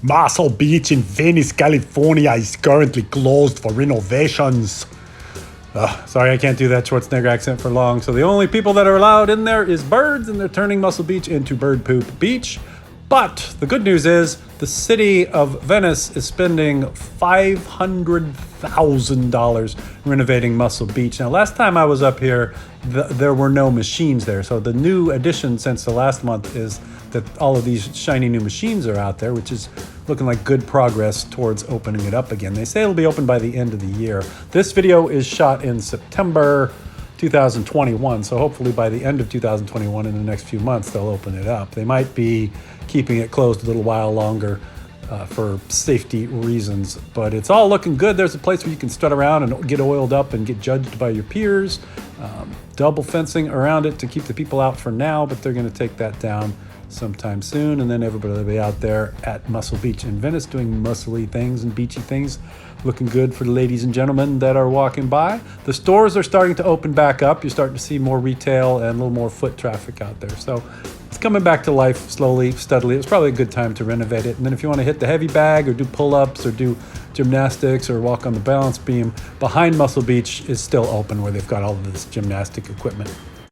Muscle Beach in Venice, California is currently closed for renovations. Sorry, I can't do that Schwarzenegger accent for long. So the only people that are allowed in there is birds, and they're turning Muscle Beach into Bird Poop Beach. But the good news is the city of Venice is spending $500,000 renovating Muscle Beach. Now, last time I was up here, there were no machines there. So the new addition since the last month is that all of these shiny new machines are out there, which is looking like good progress towards opening it up again. They say it'll be open by the end of the year. This video is shot in September 2021, so hopefully by the end of 2021, in the next few months, they'll open it up. They might be keeping it closed a little while longer for safety reasons, but it's all looking good. There's a place where you can strut around and get oiled up and get judged by your peers. Double fencing around it to keep the people out for now, but they're going to take that down sometime soon, and then everybody will be out there at Muscle Beach in Venice doing muscly things and beachy things, looking good for the ladies and gentlemen that are walking by. The stores are starting to open back up. You're starting to see more retail and a little more foot traffic out there. So it's coming back to life slowly, steadily. It's probably a good time to renovate it. And then if you want to hit the heavy bag or do pull-ups or do gymnastics or walk on the balance beam, behind Muscle Beach is still open, where they've got all of this gymnastic equipment.